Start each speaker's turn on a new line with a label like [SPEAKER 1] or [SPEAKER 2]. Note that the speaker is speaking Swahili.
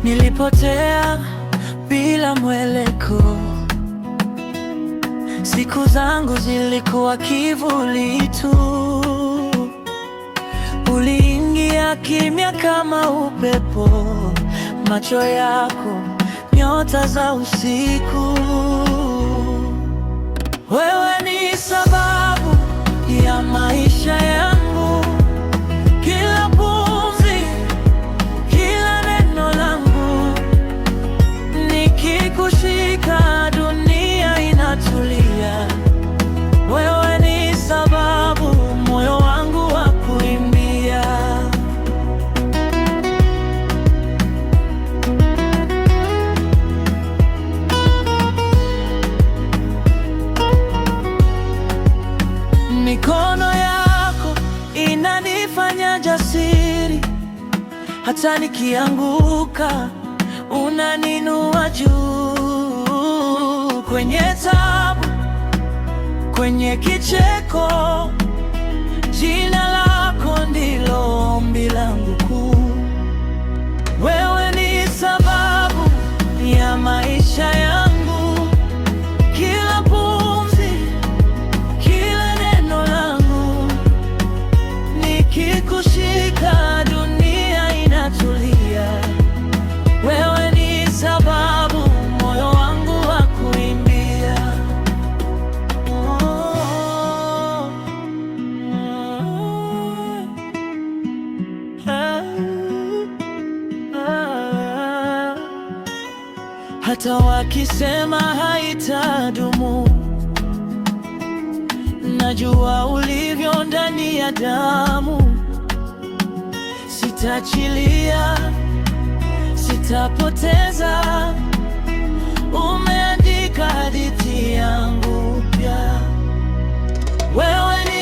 [SPEAKER 1] Nilipotea bila mwelekeo, siku zangu zilikuwa kivuli tu. Uliingia kimya kama upepo, macho yako nyota za usiku. Wewe ni sababu ya maisha yangu, kila pumzi, kila neno langu. Nikikushika dunia inatulia. Wewe ni sababu moyo wangu wa kuimbia. Mikono yako inanifanya jasiri, hata nikianguka unaninua juu. Kwenye taabu, kwenye kicheko, jina lako ndilo ombi langu kuu. Wewe ni sababu ya maisha yangu, kila pumzi, kila neno langu. Nikikushika dunia inatulia. Wewe ni sababu moyo wangu wa kuimbia. Hata wakisema haitadumu, najua ulivyo ndani ya damu. Sitaachilia, sitapoteza. Umeandika hadithi yangu mpya. Wewe ni